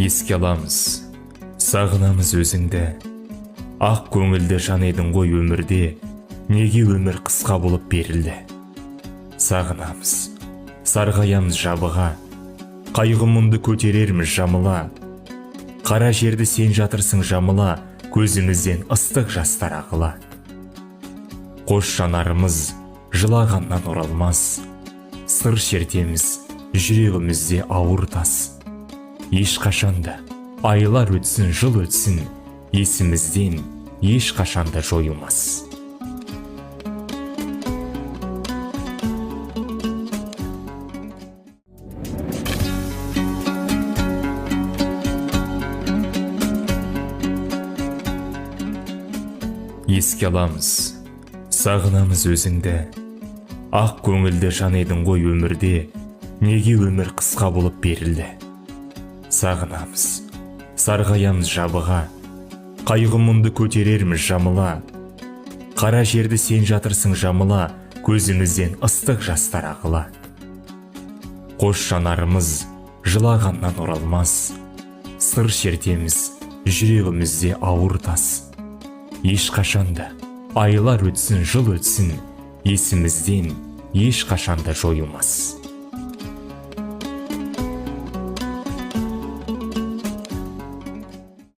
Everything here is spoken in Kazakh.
Еске аламыз, сағынамыз өзіңді. Ақ көңілді жан едің ғой өмірде, неге өмір қысқа болып берілді? Сағынамыз, сарғаямыз жабыға, қайғы мұңды көтерерміз жамыла. Қара жерді сен жатырсың жамыла, көзімізден ыстық жастар ағыла. Қош жанарымыз жылағаннан оралмас, сыр шертеміз жүрегімізде ауыр тас. Ешқашанда айлар өтсін, жыл өтсін, есімізден ешқашанда жойылмас. Еске аламыз, сағынамыз өзіңді. Ақ көңілді жан едің ғой өмірде, неге өмір қысқа болып берілді? Сағынамыз, сарғаямыз жабыға, қайғы мұңды көтерерміз жамыла. Қара жерді сен жатырсың жамыла, көзімізден ыстық жастар ағыла. Қош жанарымыз жылағаннан оралмас, сыр шертеміз жүрегімізде ауыр тас. Ешқашанда айлар өтсін, жыл өтсін, есімізден ешқашанда жойылмас.